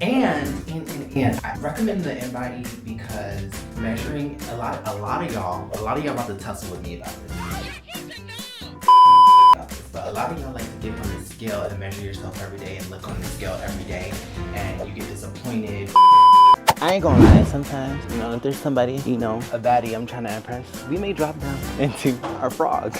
And I recommend the in-body because measuring a lot of y'all about to tussle with me about this. But a lot of y'all like to get on the scale and measure yourself every day and look on the scale every day, and you get disappointed. I ain't gonna lie, sometimes, you know, if there's somebody, you know, a baddie I'm trying to impress, we may drop down into our frog.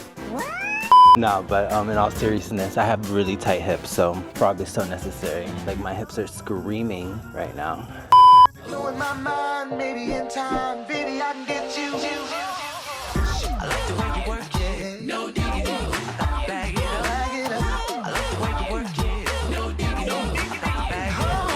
No, but in all seriousness, I have really tight hips, so frog is so necessary. Like, my hips are screaming right now. Blowing my mind, maybe in time, baby, I can get you. I like the way you work it, no diggity. Bag it up, bag it up. I like the way you work it, no diggity. Bag it up.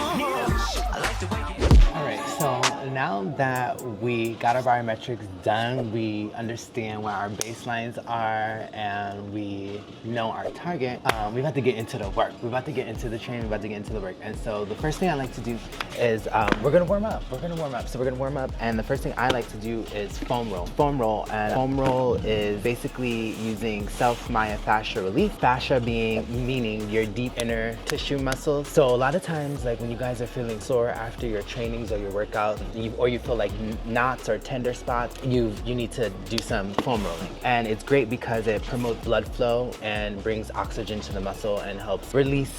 I like the way you. All right, so now that we got our biometrics done, we understand what our baselines are, and we know our target, we're about to get into the work. We're about to get into the training, we're about to get into the work. And so the first thing I like to do is we're gonna warm up. So we're gonna warm up, and the first thing I like to do is foam roll. Foam roll is basically using self-myofascial release. Fascia meaning your deep inner tissue muscles. So a lot of times, like when you guys are feeling sore after your trainings or your workout, or you feel like knots or tender spots, you need to do some foam rolling. And it's great because it promotes blood flow and brings oxygen to the muscle and helps release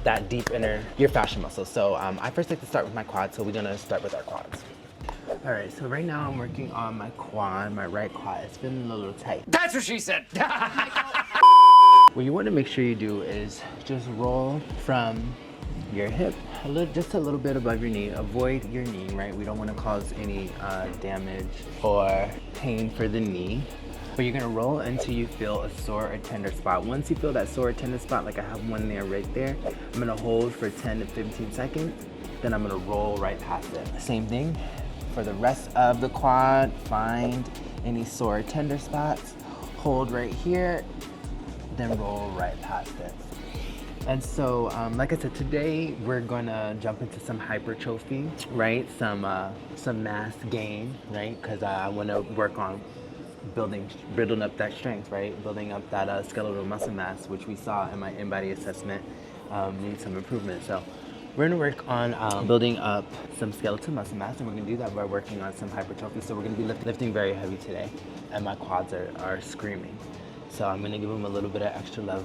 that deep inner, your fascia muscle. So I first like to start with my quads, so we're gonna start with our quads. All right, so right now I'm working on my quad, my right quad. It's feeling a little tight. That's what she said. What you want to make sure you do is just roll from your hip just a little bit above your knee. Avoid your knee, right? We don't want to cause any damage or pain for the knee. But you're gonna roll until you feel a sore or tender spot. Once you feel that sore or tender spot, like I have one there right there, I'm gonna hold for 10 to 15 seconds, then I'm gonna roll right past it. Same thing for the rest of the quad. Find any sore or tender spots, hold right here, then roll right past it. And so, like I said, today we're gonna jump into some hypertrophy, right? Some mass gain, right? Because I wanna work on building up that strength, right? Building up that skeletal muscle mass, which we saw in my in-body assessment needs some improvement. So we're gonna work on building up some skeletal muscle mass, and we're gonna do that by working on some hypertrophy. So we're gonna be lifting very heavy today, and my quads are screaming. So I'm gonna give them a little bit of extra love,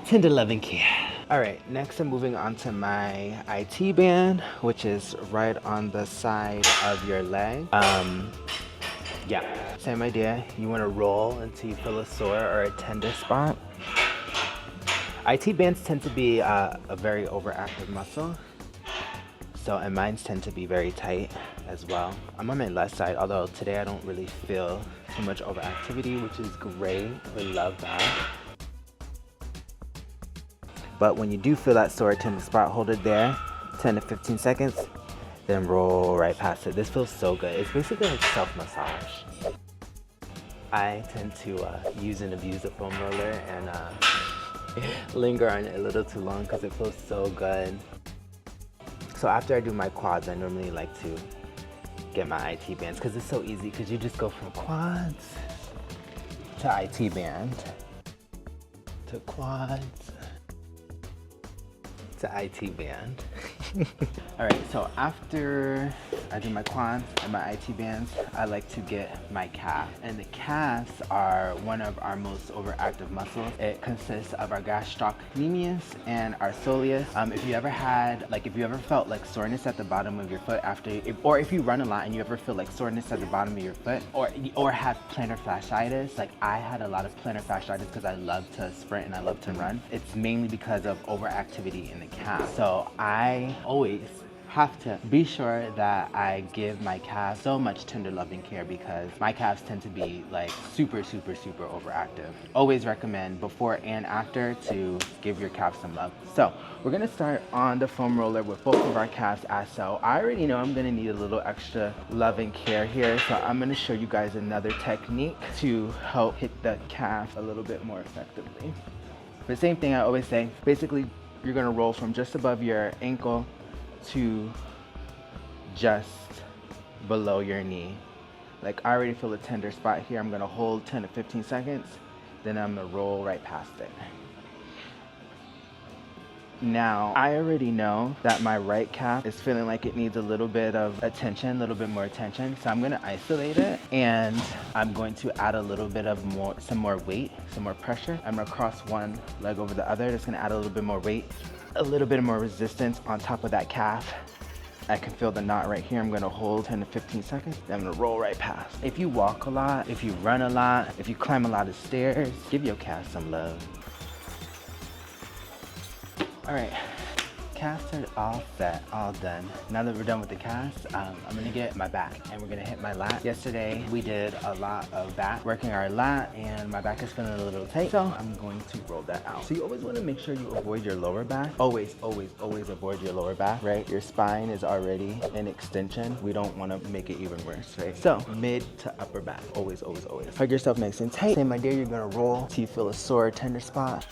tender loving care. All right, next I'm moving on to my IT band, which is right on the side of your leg. Yeah, same idea. You want to roll until you feel a sore or a tender spot. IT bands tend to be a very overactive muscle. And mine tend to be very tight as well. I'm on my left side, although today I don't really feel too much overactivity, which is great. We love that. But when you do feel that sore or tender spot, hold it there, 10 to 15 seconds, then roll right past it. This feels so good. It's basically like self-massage. I tend to use and abuse the foam roller and linger on it a little too long because it feels so good. So after I do my quads, I normally like to get my IT bands because it's so easy, because you just go from quads to IT band to quads to IT band. All right, so after I do my quads and my IT bands, I like to get my calf. And the calves are one of our most overactive muscles. It consists of our gastrocnemius and our soleus. If you ever felt like soreness at the bottom of your foot or if you run a lot and you ever feel like soreness at the bottom of your foot, or have plantar fasciitis, like I had a lot of plantar fasciitis because I love to sprint and I love to run. It's mainly because of overactivity in the calf. So I always have to be sure that I give my calves so much tender loving care, because my calves tend to be like super overactive. Always recommend before and after to give your calves some love. So we're gonna start on the foam roller with both of our calves as so. I already know I'm gonna need a little extra loving care here, so I'm gonna show you guys another technique to help hit the calf a little bit more effectively. The same thing I always say, basically you're gonna roll from just above your ankle to just below your knee. Like I already feel a tender spot here. I'm gonna hold 10 to 15 seconds, then I'm gonna roll right past it. Now, I already know that my right calf is feeling like it needs a little bit of attention, a little bit more attention. So I'm gonna isolate it and I'm going to add a little bit of some more weight, some more pressure. I'm gonna cross one leg over the other. Just gonna add a little bit more weight, a little bit more resistance on top of that calf. I can feel the knot right here. I'm gonna hold 10 to 15 seconds, then I'm gonna roll right past. If you walk a lot, if you run a lot, if you climb a lot of stairs, give your calf some love. All right, casts are all set, all done. Now that we're done with the casts, I'm gonna get my back and we're gonna hit my lat. Yesterday, we did a lot of back, working our lat, and my back is feeling a little tight, so I'm going to roll that out. So you always wanna make sure you avoid your lower back. Always, always, always avoid your lower back, right? Your spine is already in extension. We don't wanna make it even worse, right? So mid to upper back, always, always, always. Hug yourself nice and tight. Same idea, you're gonna roll till you feel a sore, tender spot.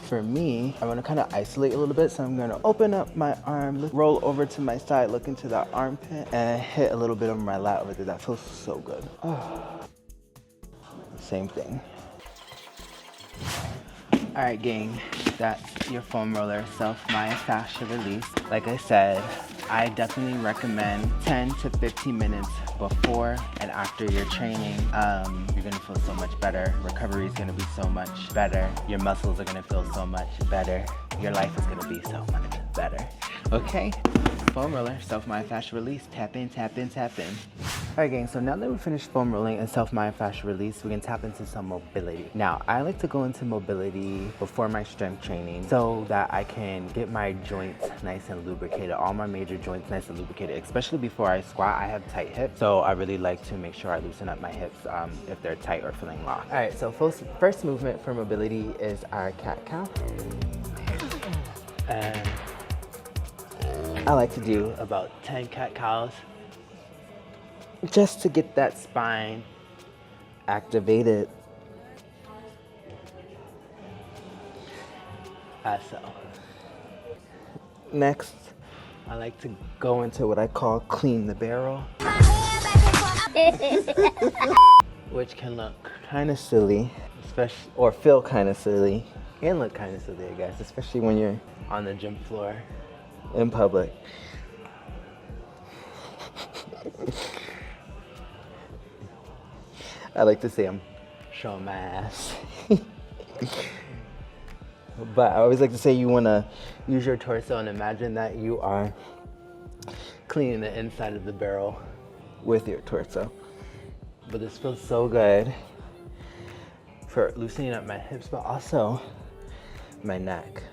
For me, I want to kind of isolate a little bit, so I'm going to open up my arm, roll over to my side, look into the armpit, and hit a little bit of my lat over there. That feels so good. Oh. Same thing. All right, gang, that's your foam roller, Self-Myofascial Release. Like I said, I definitely recommend 10 to 15 minutes before and after your training. You're gonna feel so much better. Recovery is gonna be so much better. Your muscles are gonna feel so much better. Your life is gonna be so much better. Okay? Foam roller, Self-Myofascial Release. Tap in, tap in, tap in. All right, gang, so now that we finished foam rolling and Self-Myofascial Release, we can tap into some mobility. Now, I like to go into mobility before my strength training so that I can get my joints nice and lubricated, all my major joints nice and lubricated, especially before I squat. I have tight hips, so I really like to make sure I loosen up my hips if they're tight or feeling locked. All right, so first movement for mobility is our cat-cow. And I like to do about 10 cat-cows just to get that spine activated. So. Next, I like to go into what I call clean the barrel. Which can look kind of silly, especially, or feel kind of silly, and look kind of silly, I guess, especially when you're on the gym floor in public. I like to say I'm showing my ass. But I always like to say you want to use your torso and imagine that you are cleaning the inside of the barrel with your torso. But this feels so good for loosening up my hips, but also my neck.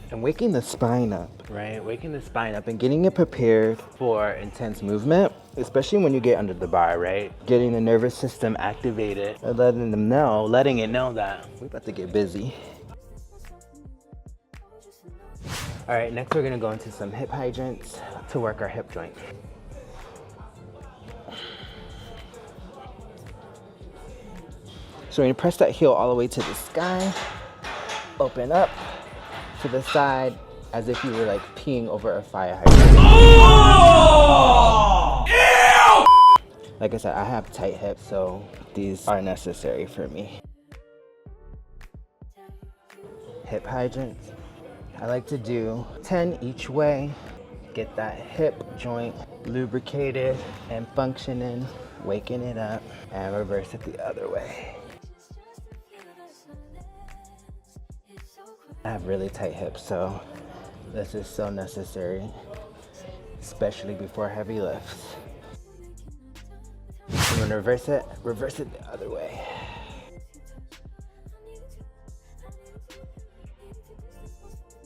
And waking the spine up, right? Waking the spine up and getting it prepared for intense movement, especially when you get under the bar, right? Getting the nervous system activated and letting it know that we're about to get busy. All right, next we're gonna go into some hip hydrants to work our hip joint. So we're gonna press that heel all the way to the sky, open up to the side as if you were like peeing over a fire hydrant. Oh! Ew! Like I said, I have tight hips, so these are necessary for me. Hip hydrants. I like to do 10 each way. Get that hip joint lubricated and functioning, waking it up, and reverse it the other way. I have really tight hips, so this is so necessary, especially before heavy lifts. I'm gonna reverse it the other way.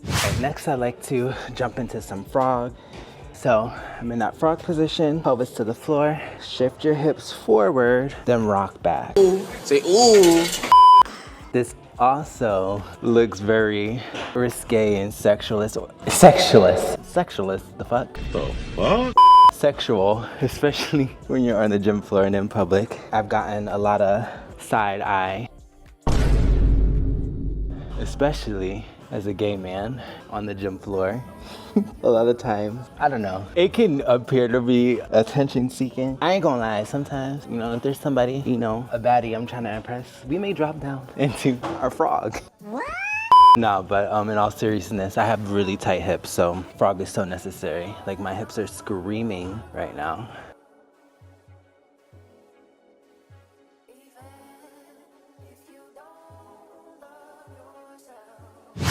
And next I like to jump into some frog. So I'm in that frog position, pelvis to the floor, shift your hips forward, then rock back. Ooh. Say ooh. This also looks very risque and sexualist, the fuck? The fuck? Sexual, especially when you're on the gym floor and in public. I've gotten a lot of side eye, especially as a gay man on the gym floor. A lot of times, I don't know, it can appear to be attention seeking. I ain't gonna lie, sometimes, you know, if there's somebody, you know, a baddie I'm trying to impress, we may drop down into our frog. What? No, but in all seriousness, I have really tight hips, so frog is so necessary. Like my hips are screaming right now.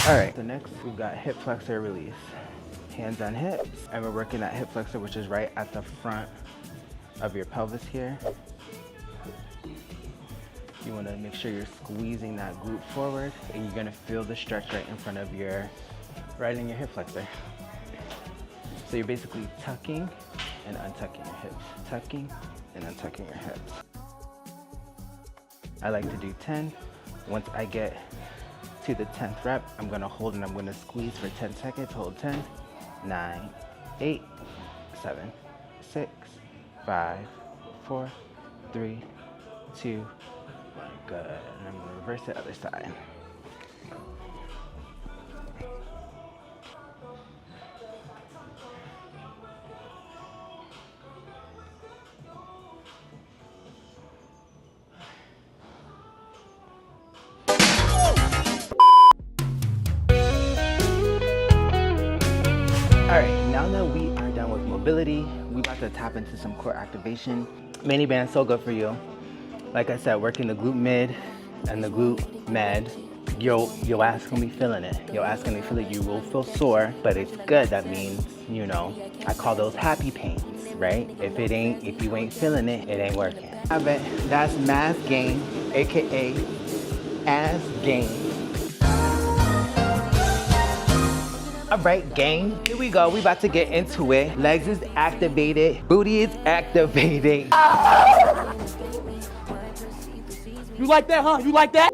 All right, so next we've got hip flexor release. Hands on hips, and we're working that hip flexor, which is right at the front of your pelvis here. You want to make sure you're squeezing that glute forward, and you're going to feel the stretch right in front of right in your hip flexor. So you're basically tucking and untucking your hips, tucking and untucking your hips. I like to do 10. Once I get to the 10th rep, I'm going to hold and I'm going to squeeze for 10 seconds. Hold 10, 9, 8, 7, 6, 5, 4, 3, 2, 1. Good. And I'm going to reverse the other side. All right, now that we are done with mobility, we about to tap into some core activation. Mini band, so good for you. Like I said, working the glute mid and the glute med. Your ass gonna be feeling it. Your ass gonna feel it. You will feel sore, but it's good. That means, you know, I call those happy pains, right? If you ain't feeling it, it ain't working. I bet that's mass gain, AKA ass gain. All right, gang, here we go. We about to get into it. Legs is activated, booty is activated. You like that, huh? You like that?